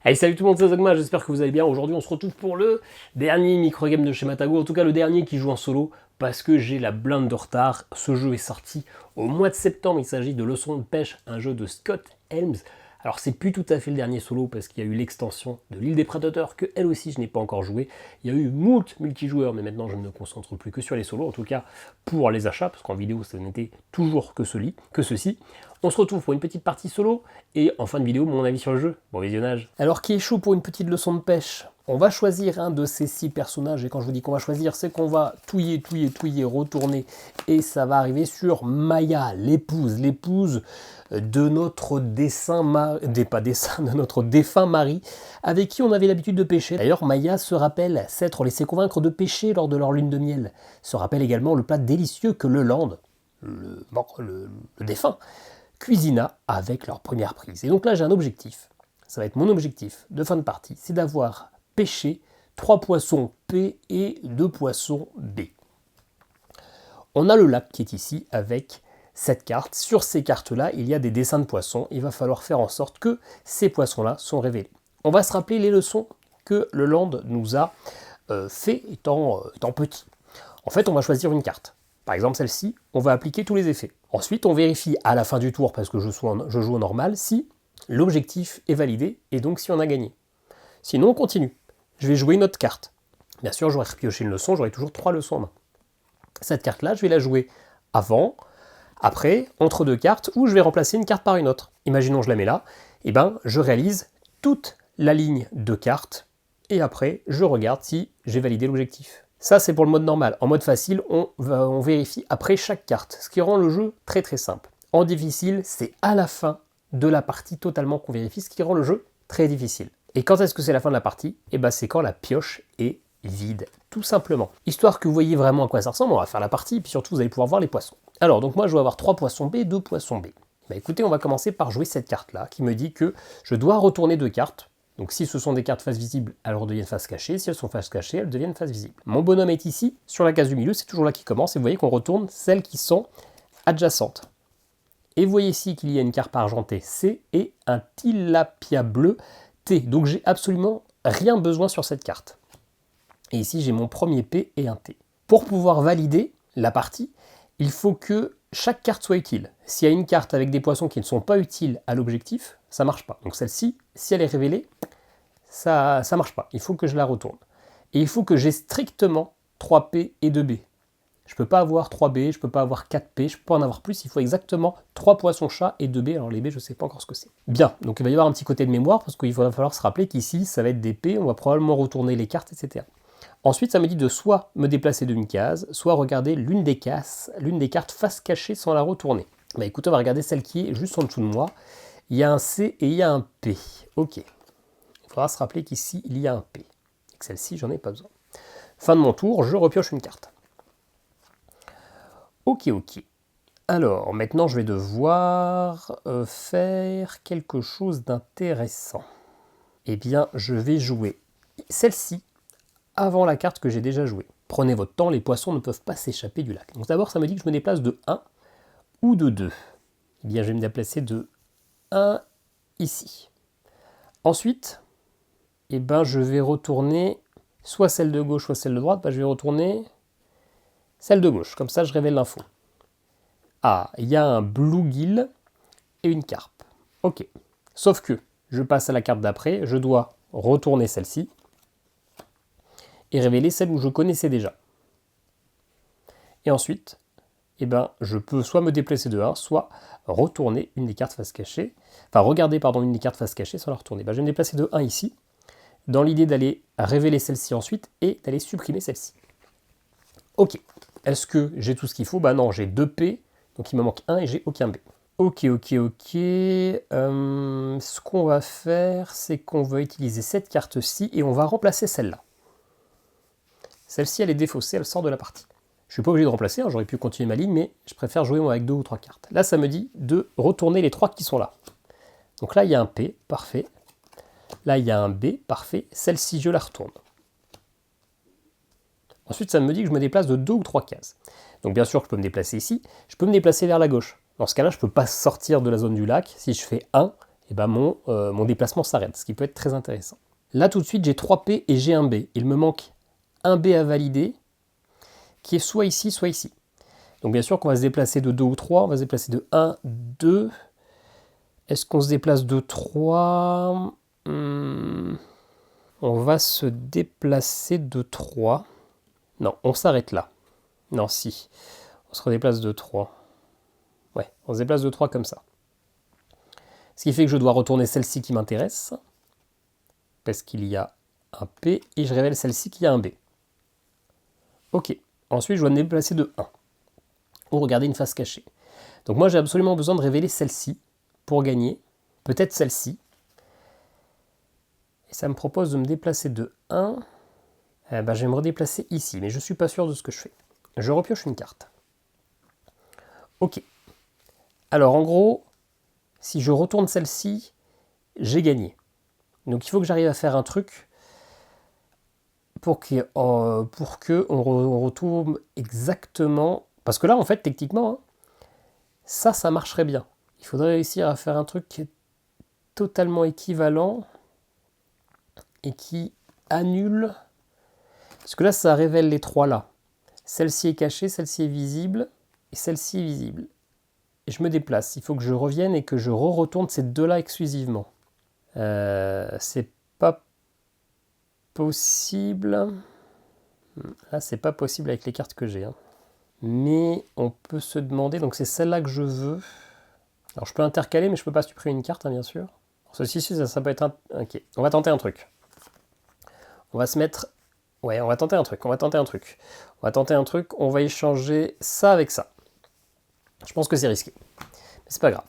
Allez, salut tout le monde, c'est Zogma, j'espère que vous allez bien. Aujourd'hui, on se retrouve pour le dernier microgame de chez Matago, en tout cas le dernier qui joue en solo, parce que j'ai la blinde de retard. Ce jeu est sorti au mois de septembre, il s'agit de Leçon de pêche, un jeu de Scott Helms. Alors c'est plus tout à fait le dernier solo, parce qu'il y a eu l'extension de l'île des Prédateurs, que elle aussi je n'ai pas encore joué. Il y a eu moult multijoueurs, mais maintenant je ne me concentre plus que sur les solos, en tout cas pour les achats, parce qu'en vidéo ça n'était toujours que ceci. On se retrouve pour une petite partie solo, et en fin de vidéo, mon avis sur le jeu. Bon visionnage. Alors qui est chaud pour une petite leçon de pêche? On va choisir un de ces 6 personnages, et quand je vous dis qu'on va choisir, c'est qu'on va touiller, retourner, et ça va arriver sur Maya, l'épouse de notre de notre défunt mari, avec qui on avait l'habitude de pêcher. D'ailleurs, Maya se rappelle s'être laissé convaincre de pêcher lors de leur lune de miel. Se rappelle également le plat délicieux que Leland, le défunt, cuisina avec leur première prise. Et donc là, j'ai un objectif. Ça va être mon objectif de fin de partie, c'est d'avoir pêché 3 poissons P et 2 poissons B. On a le lac qui est ici avec cette carte. Sur ces cartes-là, il y a des dessins de poissons. Il va falloir faire en sorte que ces poissons-là sont révélés. On va se rappeler les leçons que le Land nous a fait étant petit. En fait, on va choisir une carte. Par exemple, celle-ci, on va appliquer tous les effets. Ensuite, on vérifie à la fin du tour, parce que je joue au normal, si l'objectif est validé et donc si on a gagné. Sinon, on continue. Je vais jouer une autre carte. Bien sûr, j'aurai repioché une leçon, j'aurai toujours 3 leçons en main. Cette carte-là, je vais la jouer avant, après, entre 2 cartes, ou je vais remplacer une carte par une autre. Imaginons je la mets là, et ben je réalise toute la ligne de cartes, et après, je regarde si j'ai validé l'objectif. Ça, c'est pour le mode normal. En mode facile, on vérifie après chaque carte, ce qui rend le jeu très très simple. En difficile, c'est à la fin de la partie totalement qu'on vérifie, ce qui rend le jeu très difficile. Et quand est-ce que c'est la fin de la partie? Et ben c'est quand la pioche est vide, tout simplement. Histoire que vous voyez vraiment à quoi ça ressemble, on va faire la partie, et puis surtout vous allez pouvoir voir les poissons. Alors, donc moi je vais avoir 3 poissons B, 2 poissons B. Bah écoutez, on va commencer par jouer cette carte-là, qui me dit que je dois retourner 2 cartes. Donc si ce sont des cartes face visible, elles redeviennent face cachée. Si elles sont face cachée, elles deviennent face visible. Mon bonhomme est ici, sur la case du milieu, c'est toujours là qu'il commence, et vous voyez qu'on retourne celles qui sont adjacentes. Et vous voyez ici qu'il y a une carpe argentée C et un tilapia bleu T. Donc j'ai absolument rien besoin sur cette carte. Et ici j'ai mon premier P et un T. Pour pouvoir valider la partie, il faut que chaque carte soit utile. S'il y a une carte avec des poissons qui ne sont pas utiles à l'objectif, ça ne marche pas. Donc celle-ci, si elle est révélée, ça ne marche pas. Il faut que je la retourne. Et il faut que j'ai strictement 3P et 2B. Je ne peux pas avoir 3B, je ne peux pas avoir 4P, je ne peux pas en avoir plus. Il faut exactement 3 poissons chats et 2B. Alors les B, je ne sais pas encore ce que c'est. Bien, donc il va y avoir un petit côté de mémoire, parce qu'il va falloir se rappeler qu'ici, ça va être des P, on va probablement retourner les cartes, etc. Ensuite, ça me dit de soit me déplacer d'une case, soit regarder l'une des cartes face cachée sans la retourner. Bah écoutez, on va regarder celle qui est juste en dessous de moi. Il y a un C et il y a un P. Ok. Il faudra se rappeler qu'ici, il y a un P. Et que celle-ci, j'en ai pas besoin. Fin de mon tour, je repioche une carte. Ok. Alors, maintenant, je vais devoir faire quelque chose d'intéressant. Eh bien, je vais jouer celle-ci avant la carte que j'ai déjà jouée. Prenez votre temps, les poissons ne peuvent pas s'échapper du lac. Donc d'abord, ça me dit que je me déplace de 1 ou de 2. Eh bien, je vais me déplacer de 1 ici. Ensuite, eh ben, je vais retourner soit celle de gauche, soit celle de droite. Ben, je vais retourner celle de gauche. Comme ça, je révèle l'info. Ah, il y a un bluegill et une carpe. Ok. Sauf que je passe à la carte d'après. Je dois retourner celle-ci et révéler celle où je connaissais déjà. Et ensuite, eh ben, je peux soit me déplacer de 1, soit retourner une des cartes face cachée. Enfin, regarder une des cartes face cachée sans la retourner. Ben, je vais me déplacer de 1 ici, dans l'idée d'aller révéler celle-ci ensuite et d'aller supprimer celle-ci. Ok. Est-ce que j'ai tout ce qu'il faut? Bah non, j'ai 2 P, donc il me manque 1 et j'ai aucun B. Ok. Ce qu'on va faire, c'est qu'on va utiliser cette carte-ci et on va remplacer celle-là. Celle-ci, elle est défaussée, elle sort de la partie. Je ne suis pas obligé de remplacer, hein, j'aurais pu continuer ma ligne, mais je préfère jouer moi avec 2 ou 3 cartes. Là, ça me dit de retourner les 3 qui sont là. Donc là, il y a un P, parfait. Là, il y a un B, parfait. Celle-ci, je la retourne. Ensuite, ça me dit que je me déplace de 2 ou 3 cases. Donc bien sûr, je peux me déplacer ici. Je peux me déplacer vers la gauche. Dans ce cas-là, je ne peux pas sortir de la zone du lac. Si je fais 1, et ben mon déplacement s'arrête, ce qui peut être très intéressant. Là tout de suite j'ai 3P et j'ai un B. Il me manque un B à valider, qui est soit ici, soit ici. Donc bien sûr qu'on va se déplacer de 2 ou 3, on va se déplacer de 1, 2. Est-ce qu'on se déplace de 3 On va se déplacer de 3. Non, on s'arrête là. Non, si. On se redéplace de 3. Ouais, on se déplace de 3 comme ça. Ce qui fait que je dois retourner celle-ci qui m'intéresse, parce qu'il y a un P, et je révèle celle-ci qui a un B. Ok. Ensuite, je dois me déplacer de 1. Ou regarder une face cachée. Donc moi, j'ai absolument besoin de révéler celle-ci pour gagner. Peut-être celle-ci. Et ça me propose de me déplacer de 1. Je vais me redéplacer ici, mais je ne suis pas sûr de ce que je fais. Je repioche une carte. Ok. Alors en gros, si je retourne celle-ci, j'ai gagné. Donc il faut que j'arrive à faire un truc pour qu'on retourne exactement... Parce que là, en fait, techniquement, hein, ça marcherait bien. Il faudrait réussir à faire un truc qui est totalement équivalent et qui annule... Parce que là, ça révèle les trois là. Celle-ci est cachée, celle-ci est visible, et celle-ci est visible. Et je me déplace. Il faut que je revienne et que je retourne ces deux-là exclusivement. C'est pas possible. Là, c'est pas possible avec les cartes que j'ai. Hein. Mais on peut se demander... Donc c'est celle-là que je veux. Alors je peux intercaler, mais je peux pas supprimer une carte, hein, bien sûr. Ceci, ça peut être un... Ok, on va tenter un truc. On va se mettre... Ouais, on va tenter un truc, on va tenter un truc, on va échanger ça avec ça. Je pense que c'est risqué, mais c'est pas grave.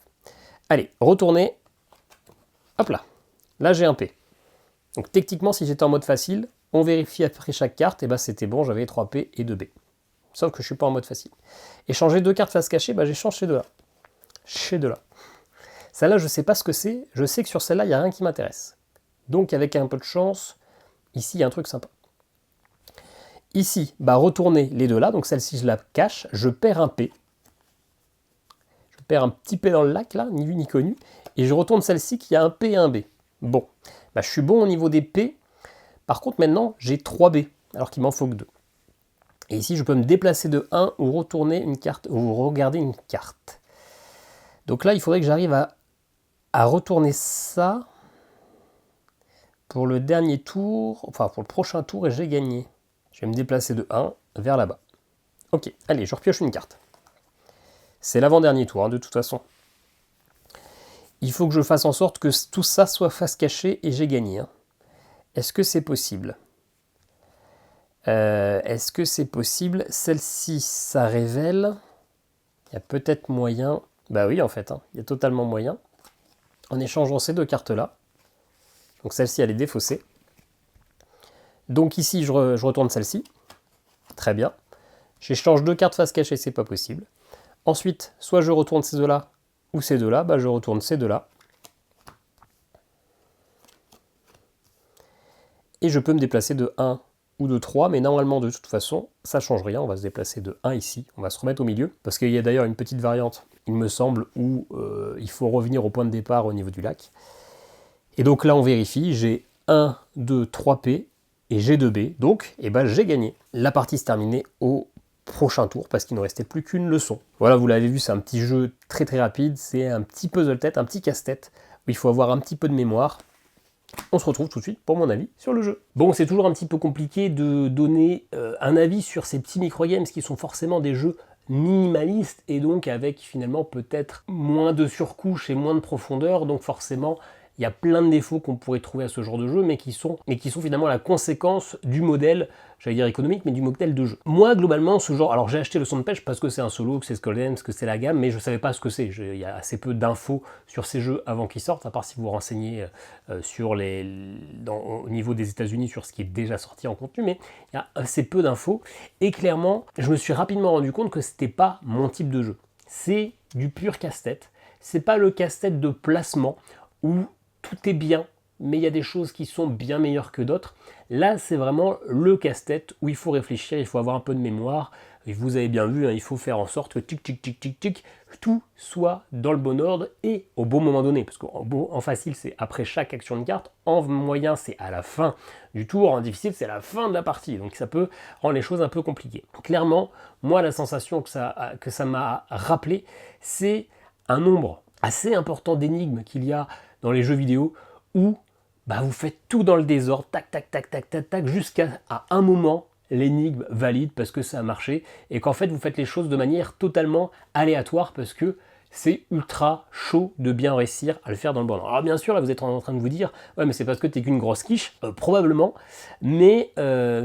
Allez, retourner. Hop là. Là, j'ai un P. Donc techniquement, si j'étais en mode facile, on vérifie après chaque carte, et bah c'était bon, j'avais 3 P et 2 B. Sauf que je suis pas en mode facile. Échanger deux cartes face cachée, j'échange ces deux-là. Ces deux-là. Celle-là, je sais pas ce que c'est, je sais que sur celle-là, il n'y a rien qui m'intéresse. Donc avec un peu de chance, ici, il y a un truc sympa. Ici, retourner les deux là, donc celle-ci je la cache, je perds un P. Je perds un petit P dans le lac là, ni vu ni connu, et je retourne celle-ci qui a un P et un B. Bon, je suis bon au niveau des P, par contre maintenant j'ai 3 B, alors qu'il m'en faut que 2. Et ici je peux me déplacer de 1 ou retourner une carte, ou regarder une carte. Donc là il faudrait que j'arrive à retourner ça pour le dernier tour, enfin pour le prochain tour, et j'ai gagné. Je vais me déplacer de 1 vers là-bas. Ok, allez, je repioche une carte. C'est l'avant-dernier tour, hein, de toute façon. Il faut que je fasse en sorte que tout ça soit face cachée et j'ai gagné. Hein. Est-ce que c'est possible ? Est-ce que c'est possible ? Celle-ci, ça révèle. Il y a peut-être moyen. Bah oui, en fait, hein, il y a totalement moyen. En échangeant ces deux cartes-là. Donc celle-ci, elle est défaussée. Donc ici, je retourne celle-ci. Très bien. J'échange deux cartes face cachée, c'est pas possible. Ensuite, soit je retourne ces deux-là, ou ces deux-là, je retourne ces deux-là. Et je peux me déplacer de 1 ou de 3, mais normalement, de toute façon, ça ne change rien. On va se déplacer de 1 ici, on va se remettre au milieu. Parce qu'il y a d'ailleurs une petite variante, il me semble, où il faut revenir au point de départ au niveau du lac. Et donc là, on vérifie, j'ai 1, 2, 3 P, et j'ai 2 B, donc j'ai gagné. La partie se terminée au prochain tour, parce qu'il ne restait plus qu'une leçon. Voilà, vous l'avez vu, c'est un petit jeu très très rapide, c'est un petit puzzle-tête, un petit casse-tête, où il faut avoir un petit peu de mémoire. On se retrouve tout de suite pour mon avis sur le jeu. Bon, c'est toujours un petit peu compliqué de donner un avis sur ces petits microgames qui sont forcément des jeux minimalistes, et donc avec finalement peut-être moins de surcouche et moins de profondeur, donc forcément il y a plein de défauts qu'on pourrait trouver à ce genre de jeu, mais qui sont finalement la conséquence du modèle, j'allais dire économique, mais du modèle de jeu. Moi, globalement, ce genre... Alors, j'ai acheté le Son de Pêche parce que c'est un solo, que c'est Skullgames, que c'est la gamme, mais je ne savais pas ce que c'est. Il y a assez peu d'infos sur ces jeux avant qu'ils sortent, à part si vous vous renseignez sur au niveau des États-Unis sur ce qui est déjà sorti en contenu, mais il y a assez peu d'infos. Et clairement, je me suis rapidement rendu compte que c'était pas mon type de jeu. C'est du pur casse-tête. C'est pas le casse-tête de placement où tout est bien mais il y a des choses qui sont bien meilleures que d'autres. Là, c'est vraiment le casse-tête où il faut réfléchir, il faut avoir un peu de mémoire. Et vous avez bien vu, hein, il faut faire en sorte que tout soit dans le bon ordre et au bon moment donné. Parce qu'en facile, c'est après chaque action de carte. En moyen, c'est à la fin du tour. En difficile, c'est à la fin de la partie. Donc ça peut rendre les choses un peu compliquées. Clairement, moi, la sensation que ça m'a rappelé, c'est un nombre assez important d'énigmes qu'il y a dans les jeux vidéo où vous faites tout dans le désordre, tac, jusqu'à un moment, l'énigme valide parce que ça a marché et qu'en fait vous faites les choses de manière totalement aléatoire parce que c'est ultra chaud de bien réussir à le faire dans le bon ordre. Alors bien sûr là vous êtes en train de vous dire ouais mais c'est parce que t'es qu'une grosse quiche, probablement, mais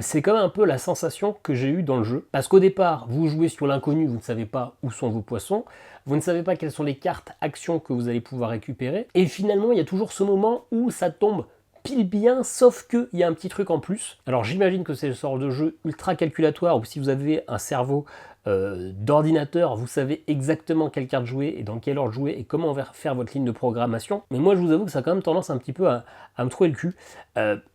c'est quand même un peu la sensation que j'ai eue dans le jeu parce qu'au départ vous jouez sur l'inconnu, vous ne savez pas où sont vos poissons, vous ne savez pas quelles sont les cartes actions que vous allez pouvoir récupérer et finalement il y a toujours ce moment où ça tombe pile bien, sauf qu'il y a un petit truc en plus. Alors j'imagine que c'est le sort de jeu ultra calculatoire, où si vous avez un cerveau d'ordinateur, vous savez exactement quelle carte jouer et dans quel ordre jouer et comment faire votre ligne de programmation. Mais moi je vous avoue que ça a quand même tendance un petit peu à me trouver le cul.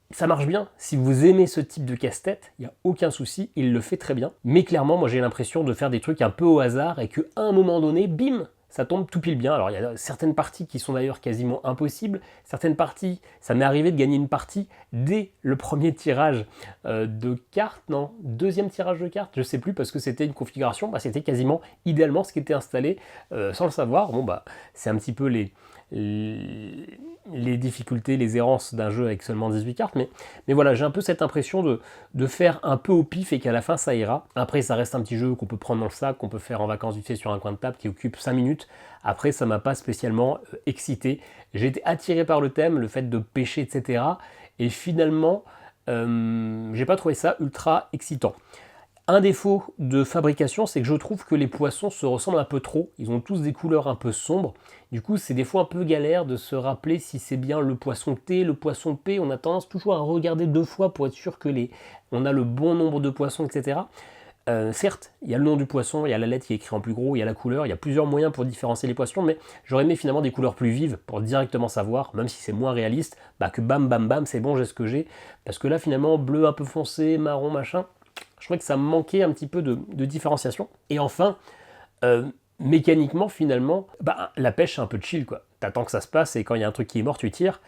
Ça marche bien, si vous aimez ce type de casse-tête, il n'y a aucun souci, il le fait très bien. Mais clairement, moi j'ai l'impression de faire des trucs un peu au hasard et qu'à un moment donné, bim, ça tombe tout pile bien. Alors il y a certaines parties qui sont d'ailleurs quasiment impossibles, certaines parties, ça m'est arrivé de gagner une partie dès le premier tirage de cartes, non, deuxième tirage de cartes, je sais plus, parce que c'était une configuration, c'était quasiment idéalement ce qui était installé sans le savoir. Bon c'est un petit peu les difficultés, les errances d'un jeu avec seulement 18 cartes, mais voilà, j'ai un peu cette impression de faire un peu au pif et qu'à la fin ça ira. Après ça reste un petit jeu qu'on peut prendre dans le sac, qu'on peut faire en vacances vite fait sur un coin de table qui occupe 5 minutes. Après ça m'a pas spécialement excité. J'ai été attiré par le thème, le fait de pêcher, etc. Et finalement, j'ai pas trouvé ça ultra excitant. Un défaut de fabrication, c'est que je trouve que les poissons se ressemblent un peu trop. Ils ont tous des couleurs un peu sombres. Du coup, c'est des fois un peu galère de se rappeler si c'est bien le poisson T, le poisson P. On a tendance toujours à regarder 2 fois pour être sûr que on a le bon nombre de poissons, etc. Certes, il y a le nom du poisson, il y a la lettre qui est écrite en plus gros, il y a la couleur, il y a plusieurs moyens pour différencier les poissons, mais j'aurais aimé finalement des couleurs plus vives pour directement savoir, même si c'est moins réaliste, que bam, c'est bon, j'ai ce que j'ai. Parce que là, finalement, bleu un peu foncé, marron, machin, je trouvais que ça manquait un petit peu de différenciation. Et enfin, mécaniquement, finalement, la pêche, c'est un peu chill, quoi. T'attends que ça se passe et quand il y a un truc qui est mort, tu tires.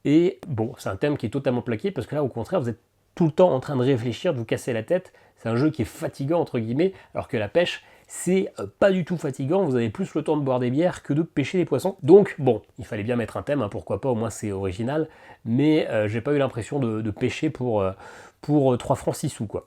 Et bon, c'est un thème qui est totalement plaqué parce que là, au contraire, vous êtes tout le temps en train de réfléchir, de vous casser la tête. C'est un jeu qui est fatigant, entre guillemets, alors que la pêche, c'est pas du tout fatigant. Vous avez plus le temps de boire des bières que de pêcher les poissons. Donc, bon, il fallait bien mettre un thème, hein, pourquoi pas, au moins c'est original. Mais j'ai pas eu l'impression de pêcher pour 3 francs 6 sous, quoi.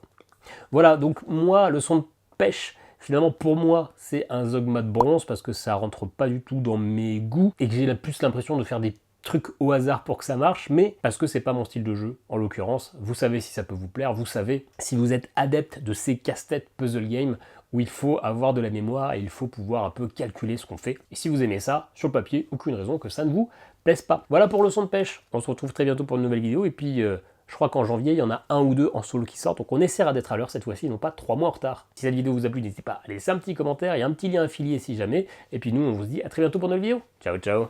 Voilà, donc moi, le son de pêche, finalement pour moi, c'est un Zogma de bronze parce que ça rentre pas du tout dans mes goûts et que j'ai plus l'impression de faire des trucs au hasard pour que ça marche, mais parce que c'est pas mon style de jeu, en l'occurrence. Vous savez si ça peut vous plaire, vous savez si vous êtes adepte de ces casse-têtes puzzle games où il faut avoir de la mémoire et il faut pouvoir un peu calculer ce qu'on fait. Et si vous aimez ça, sur le papier, aucune raison que ça ne vous plaise pas. Voilà pour le son de pêche. On se retrouve très bientôt pour une nouvelle vidéo et puis je crois qu'en janvier, il y en a 1 ou 2 en solo qui sortent, donc on essaiera d'être à l'heure cette fois-ci, non pas 3 mois en retard. Si cette vidéo vous a plu, n'hésitez pas à laisser un petit commentaire et un petit lien affilié si jamais. Et puis nous, on vous dit à très bientôt pour une nouvelle vidéo. Ciao, ciao.